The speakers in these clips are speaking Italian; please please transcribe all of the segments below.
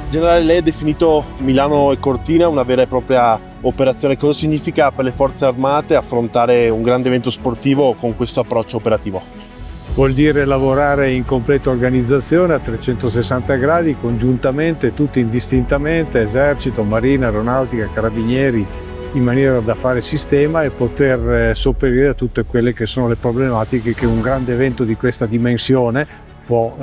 Generale, lei ha definito Milano e Cortina una vera e propria operazione. Cosa significa per le forze armate affrontare un grande evento sportivo con questo approccio operativo? Vuol dire lavorare in completa organizzazione a 360 gradi, congiuntamente, tutti indistintamente, esercito, marina, aeronautica, carabinieri, in maniera da fare sistema e poter sopperire a tutte quelle che sono le problematiche che un grande evento di questa dimensione può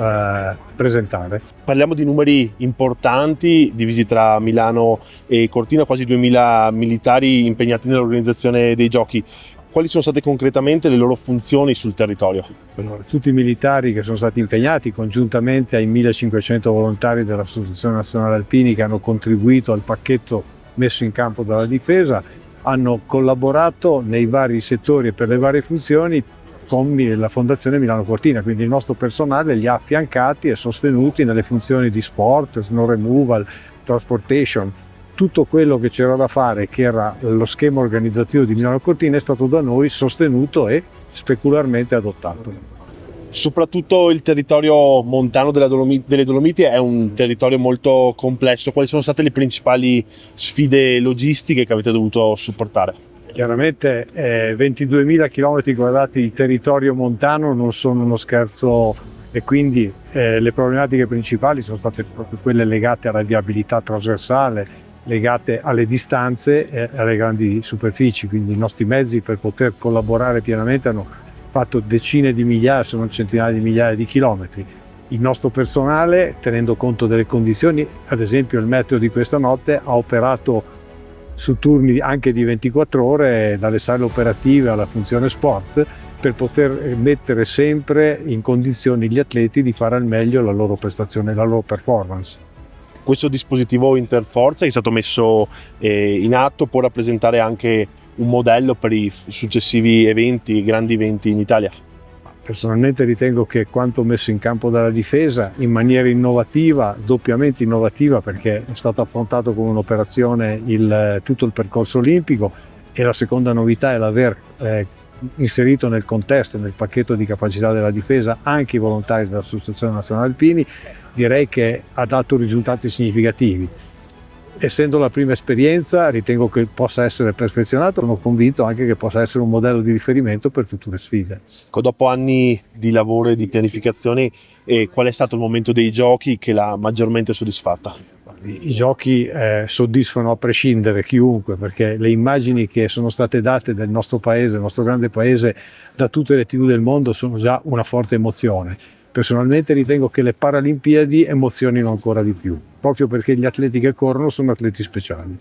presentare. Parliamo di numeri importanti divisi tra Milano e Cortina, quasi 2000 militari impegnati nell'organizzazione dei giochi. Quali sono state concretamente le loro funzioni sul territorio? Allora, tutti i militari che sono stati impegnati congiuntamente ai 1500 volontari dell'Associazione Nazionale Alpini che hanno contribuito al pacchetto messo in campo dalla difesa hanno collaborato nei vari settori e per le varie funzioni con la Fondazione Milano Cortina, quindi il nostro personale li ha affiancati e sostenuti nelle funzioni di sport, snow removal, transportation. Tutto quello che c'era da fare, che era lo schema organizzativo di Milano Cortina, è stato da noi sostenuto e specularmente adottato. Soprattutto il territorio montano delle Dolomiti è un territorio molto complesso. Quali sono state le principali sfide logistiche che avete dovuto supportare? Chiaramente 22.000 km² di territorio montano non sono uno scherzo e quindi le problematiche principali sono state proprio quelle legate alla viabilità trasversale, legate alle distanze e alle grandi superfici, quindi i nostri mezzi per poter collaborare pienamente hanno fatto decine di migliaia, se non centinaia di migliaia di chilometri. Il nostro personale, tenendo conto delle condizioni, ad esempio il meteo di questa notte ha operato su turni anche di 24 ore dalle sale operative alla funzione sport per poter mettere sempre in condizioni gli atleti di fare al meglio la loro prestazione, la loro performance. Questo dispositivo interforze che è stato messo in atto può rappresentare anche un modello per i successivi eventi, grandi eventi in Italia? Personalmente ritengo che quanto messo in campo dalla difesa in maniera innovativa, doppiamente innovativa, perché è stato affrontato come un'operazione tutto il percorso olimpico, e la seconda novità è l'aver inserito nel contesto, nel pacchetto di capacità della difesa anche i volontari dell'Associazione Nazionale Alpini, direi che ha dato risultati significativi. Essendo la prima esperienza, ritengo che possa essere perfezionato, sono convinto anche che possa essere un modello di riferimento per future sfide. Dopo anni di lavoro e di pianificazione, qual è stato il momento dei giochi che l'ha maggiormente soddisfatta? I giochi soddisfano a prescindere chiunque, perché le immagini che sono state date del nostro paese, del nostro grande paese, da tutte le TV del mondo sono già una forte emozione. Personalmente ritengo che le Paralimpiadi emozionino ancora di più, proprio perché gli atleti che corrono sono atleti speciali.